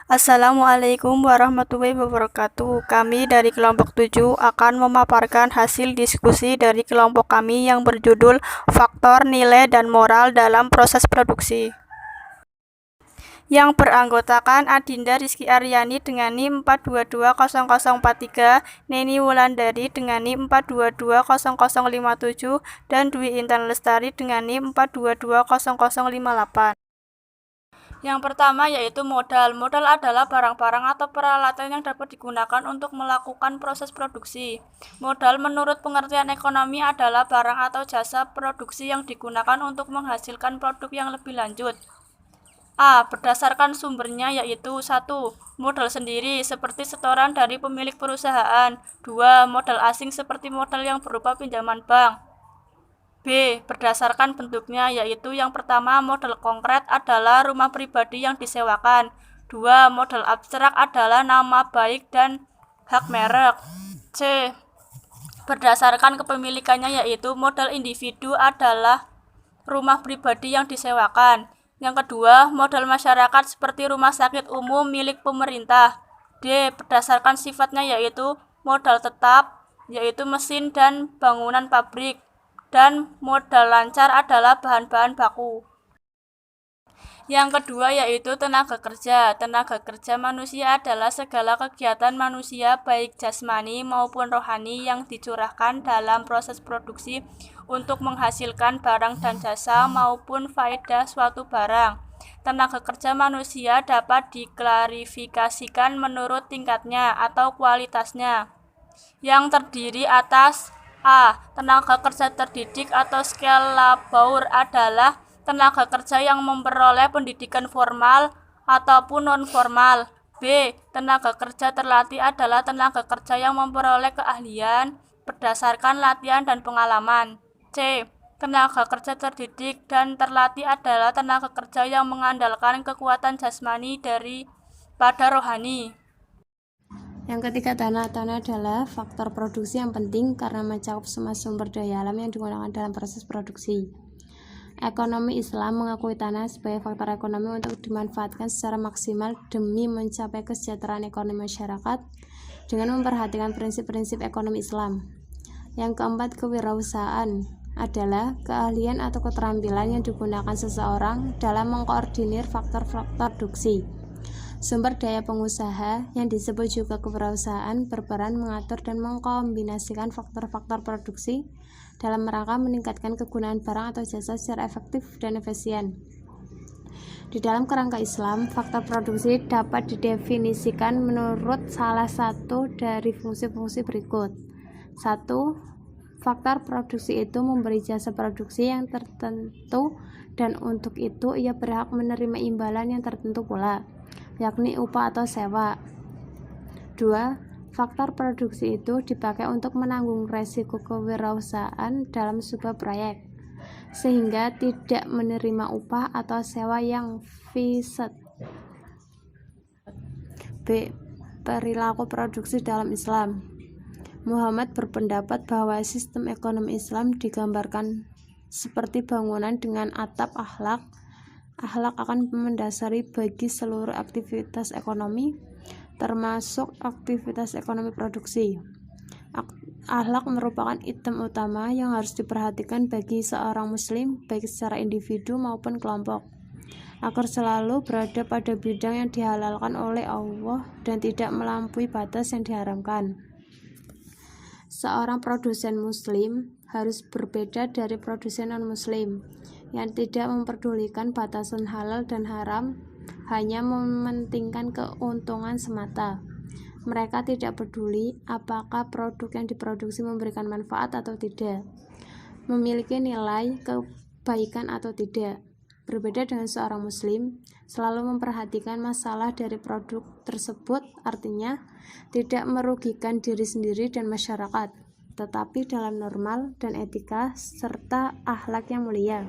Assalamualaikum warahmatullahi wabarakatuh. Kami dari kelompok 7 akan memaparkan hasil diskusi dari kelompok kami yang berjudul Faktor Nilai dan Moral dalam Proses Produksi. Yang beranggotakan Adinda Rizky Aryani dengan NIM 4220043, Neni Wulandari dengan NIM 4220057, dan Dwi Intan Lestari dengan NIM 4220058. Yang pertama yaitu modal. Modal adalah barang-barang atau peralatan yang dapat digunakan untuk melakukan proses produksi. Modal menurut pengertian ekonomi adalah barang atau jasa produksi yang digunakan untuk menghasilkan produk yang lebih lanjut. A. Berdasarkan sumbernya yaitu 1. Modal sendiri seperti setoran dari pemilik perusahaan. 2. Modal asing seperti modal yang berupa pinjaman bank. B. Berdasarkan bentuknya yaitu yang pertama modal konkret adalah rumah pribadi yang disewakan. 2. Modal abstrak adalah nama baik dan hak merek. C. Berdasarkan kepemilikannya yaitu modal individu adalah rumah pribadi yang disewakan. Yang kedua, modal masyarakat seperti rumah sakit umum milik pemerintah. D. Berdasarkan sifatnya yaitu modal tetap yaitu mesin dan bangunan pabrik. Dan modal lancar adalah bahan-bahan baku. Yang kedua yaitu tenaga kerja. Tenaga kerja manusia adalah segala kegiatan manusia baik jasmani maupun rohani yang dicurahkan dalam proses produksi untuk menghasilkan barang dan jasa maupun faedah suatu barang. Tenaga kerja manusia dapat diklarifikasikan menurut tingkatnya atau kualitasnya, yang terdiri atas A. Tenaga kerja terdidik atau skilled labor adalah tenaga kerja yang memperoleh pendidikan formal ataupun non-formal. B. Tenaga kerja terlatih adalah tenaga kerja yang memperoleh keahlian berdasarkan latihan dan pengalaman. C. Tenaga kerja terdidik dan terlatih adalah tenaga kerja yang mengandalkan kekuatan jasmani daripada rohani. Yang ketiga, tanah adalah faktor produksi yang penting karena mencakup semua sumber daya alam yang digunakan dalam proses produksi. Ekonomi Islam mengakui tanah sebagai faktor ekonomi untuk dimanfaatkan secara maksimal demi mencapai kesejahteraan ekonomi masyarakat dengan memperhatikan prinsip-prinsip ekonomi Islam. Yang keempat, kewirausahaan adalah keahlian atau keterampilan yang digunakan seseorang dalam mengkoordinir faktor-faktor produksi. Sumber daya pengusaha yang disebut juga kewirausahaan berperan mengatur dan mengkombinasikan faktor-faktor produksi dalam rangka meningkatkan kegunaan barang atau jasa secara efektif dan efisien. Di dalam kerangka Islam, faktor produksi dapat didefinisikan menurut salah satu dari fungsi-fungsi berikut. 1. Faktor produksi itu memberi jasa produksi yang tertentu dan untuk itu ia berhak menerima imbalan yang tertentu pula, yakni upah atau sewa. 2. Faktor produksi itu dipakai untuk menanggung resiko kewirausahaan dalam sebuah proyek, sehingga tidak menerima upah atau sewa yang fixed. B. Perilaku produksi dalam Islam. Muhammad berpendapat bahwa sistem ekonomi Islam digambarkan seperti bangunan dengan atap akhlak. Akhlak akan mendasari bagi seluruh aktivitas ekonomi, termasuk aktivitas ekonomi produksi. Akhlak merupakan item utama yang harus diperhatikan bagi seorang muslim, baik secara individu maupun kelompok, agar selalu berada pada bidang yang dihalalkan oleh Allah dan tidak melampaui batas yang diharamkan. Seorang produsen muslim harus berbeda dari produsen non-muslim yang tidak memperdulikan batasan halal dan haram, hanya mementingkan keuntungan semata. Mereka tidak peduli apakah produk yang diproduksi memberikan manfaat atau tidak, memiliki nilai kebaikan atau tidak. Berbeda dengan seorang muslim, selalu memperhatikan masalah dari produk tersebut, artinya tidak merugikan diri sendiri dan masyarakat, tetapi dalam normal dan etika serta akhlak yang mulia.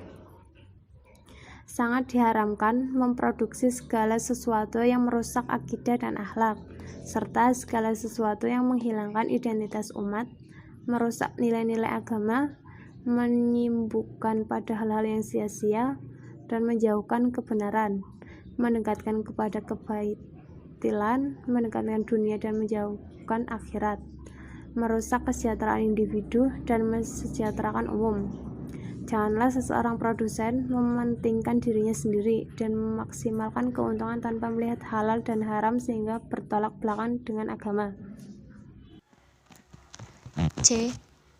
Sangat diharamkan memproduksi segala sesuatu yang merusak akidah dan akhlak, serta segala sesuatu yang menghilangkan identitas umat, merusak nilai-nilai agama, menyibukkan pada hal-hal yang sia-sia, dan menjauhkan kebenaran, mendekatkan kepada kebaikan kebatilan, mendekatkan dunia dan menjauhkan akhirat, merusak kesejahteraan individu dan mensejahterakan umum. Janganlah seseorang produsen mementingkan dirinya sendiri dan memaksimalkan keuntungan tanpa melihat halal dan haram sehingga bertolak belakang dengan agama. C.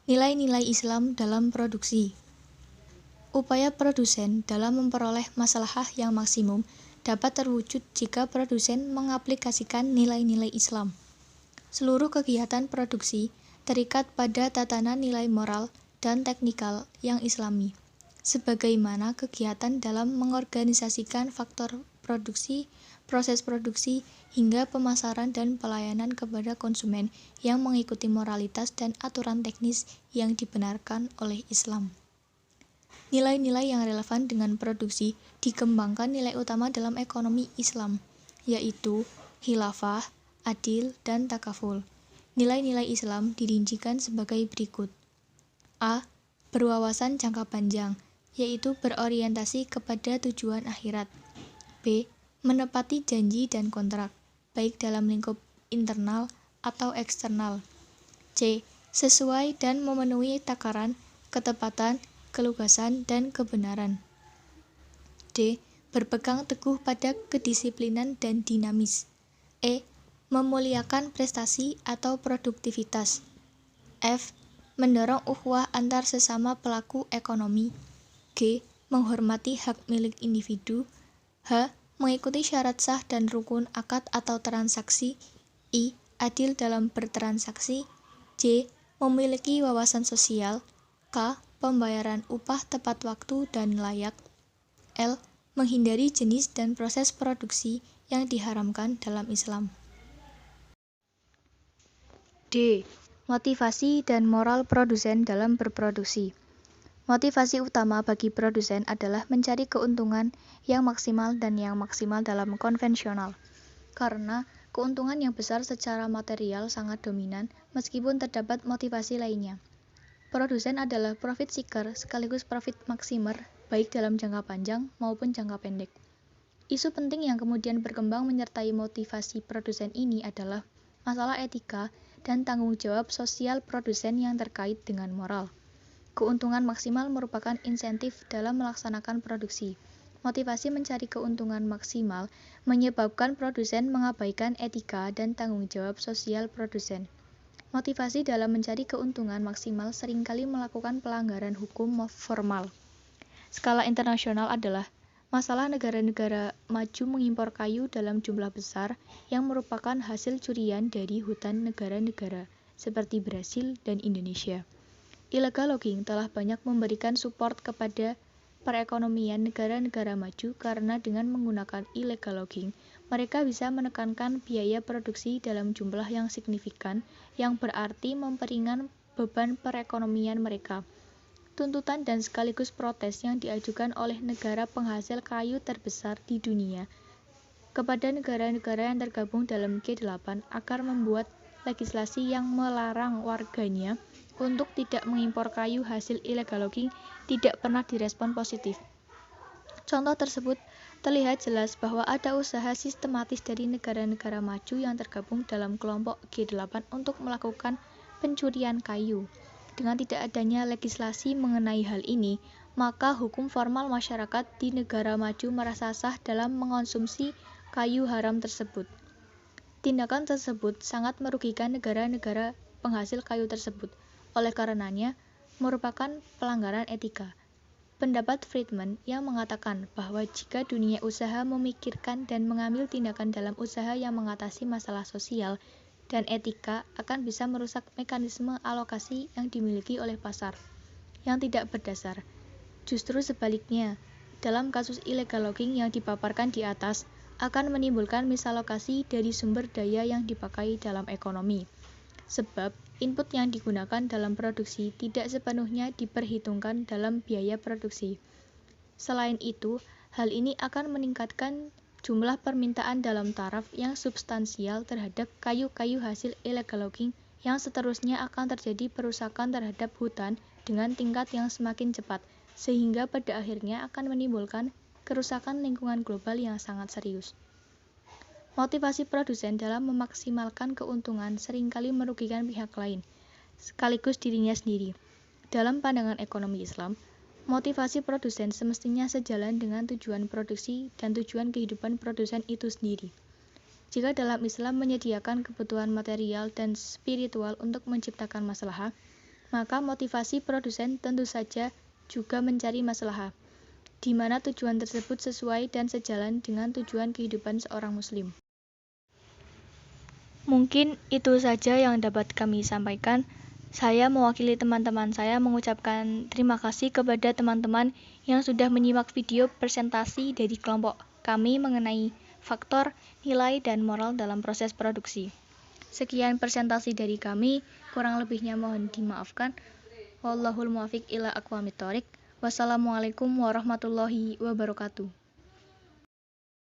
Nilai-nilai Islam dalam produksi. Upaya produsen dalam memperoleh maslahah yang maksimum dapat terwujud jika produsen mengaplikasikan nilai-nilai Islam. Seluruh kegiatan produksi terikat pada tatanan nilai moral dan teknikal yang islami, sebagaimana kegiatan dalam mengorganisasikan faktor produksi, proses produksi, hingga pemasaran dan pelayanan kepada konsumen yang mengikuti moralitas dan aturan teknis yang dibenarkan oleh Islam. Nilai-nilai yang relevan dengan produksi dikembangkan nilai utama dalam ekonomi Islam, yaitu khilafah, adil, dan takaful. Nilai-nilai Islam dirincikan sebagai berikut. A. Berwawasan jangka panjang, yaitu berorientasi kepada tujuan akhirat. B. Menepati janji dan kontrak, baik dalam lingkup internal atau eksternal. C. Sesuai dan memenuhi takaran, ketepatan, kelugasan, dan kebenaran. D. Berpegang teguh pada kedisiplinan dan dinamis. E. Memuliakan prestasi atau produktivitas. F. Mendorong ukhuwah antar sesama pelaku ekonomi. G. Menghormati hak milik individu. H. Mengikuti syarat sah dan rukun akad atau transaksi. I. Adil dalam bertransaksi. J. Memiliki wawasan sosial. K. Pembayaran upah tepat waktu dan layak. L. Menghindari jenis dan proses produksi yang diharamkan dalam Islam. D. Motivasi dan moral produsen dalam berproduksi. Motivasi utama bagi produsen adalah mencari keuntungan yang maksimal dan yang maksimal dalam konvensional. Karena keuntungan yang besar secara material sangat dominan, meskipun terdapat motivasi lainnya. Produsen adalah profit seeker sekaligus profit maximer, baik dalam jangka panjang maupun jangka pendek. Isu penting yang kemudian berkembang menyertai motivasi produsen ini adalah masalah etika dan tanggung jawab sosial produsen yang terkait dengan moral. Keuntungan maksimal merupakan insentif dalam melaksanakan produksi. Motivasi mencari keuntungan maksimal menyebabkan produsen mengabaikan etika dan tanggung jawab sosial produsen. Motivasi dalam mencari keuntungan maksimal seringkali melakukan pelanggaran hukum formal. Skala internasional adalah masalah negara-negara maju mengimpor kayu dalam jumlah besar yang merupakan hasil curian dari hutan negara-negara seperti Brasil dan Indonesia. Illegal logging telah banyak memberikan support kepada perekonomian negara-negara maju karena dengan menggunakan illegal logging, mereka bisa menekankan biaya produksi dalam jumlah yang signifikan yang berarti memperingan beban perekonomian mereka. Tuntutan dan sekaligus protes yang diajukan oleh negara penghasil kayu terbesar di dunia kepada negara-negara yang tergabung dalam G8 agar membuat legislasi yang melarang warganya untuk tidak mengimpor kayu hasil illegal logging tidak pernah direspon positif. Contoh tersebut terlihat jelas bahwa ada usaha sistematis dari negara-negara maju yang tergabung dalam kelompok G8 untuk melakukan pencurian kayu. Dengan tidak adanya legislasi mengenai hal ini, maka hukum formal masyarakat di negara maju merasa sah dalam mengonsumsi kayu haram tersebut. Tindakan tersebut sangat merugikan negara-negara penghasil kayu tersebut. Oleh karenanya, merupakan pelanggaran etika. Pendapat Friedman yang mengatakan bahwa jika dunia usaha memikirkan dan mengambil tindakan dalam usaha yang mengatasi masalah sosial dan etika akan bisa merusak mekanisme alokasi yang dimiliki oleh pasar, yang tidak berdasar. Justru sebaliknya, dalam kasus illegal logging yang dipaparkan di atas, akan menimbulkan misalokasi dari sumber daya yang dipakai dalam ekonomi. Sebab, input yang digunakan dalam produksi tidak sepenuhnya diperhitungkan dalam biaya produksi. Selain itu, hal ini akan meningkatkan jumlah permintaan dalam taraf yang substansial terhadap kayu-kayu hasil illegal logging yang seterusnya akan terjadi perusakan terhadap hutan dengan tingkat yang semakin cepat, sehingga pada akhirnya akan menimbulkan kerusakan lingkungan global yang sangat serius. Motivasi produsen dalam memaksimalkan keuntungan seringkali merugikan pihak lain, sekaligus dirinya sendiri. Dalam pandangan ekonomi Islam, motivasi produsen semestinya sejalan dengan tujuan produksi dan tujuan kehidupan produsen itu sendiri. Jika dalam Islam menyediakan kebutuhan material dan spiritual untuk menciptakan maslahah, maka motivasi produsen tentu saja juga mencari maslahah, di mana tujuan tersebut sesuai dan sejalan dengan tujuan kehidupan seorang muslim. Mungkin itu saja yang dapat kami sampaikan. Saya mewakili teman-teman saya mengucapkan terima kasih kepada teman-teman yang sudah menyimak video presentasi dari kelompok kami mengenai faktor, nilai, dan moral dalam proses produksi. Sekian presentasi dari kami, kurang lebihnya mohon dimaafkan. Wallahul muwaffiq ila aqwamit thoriq. Wassalamualaikum warahmatullahi wabarakatuh.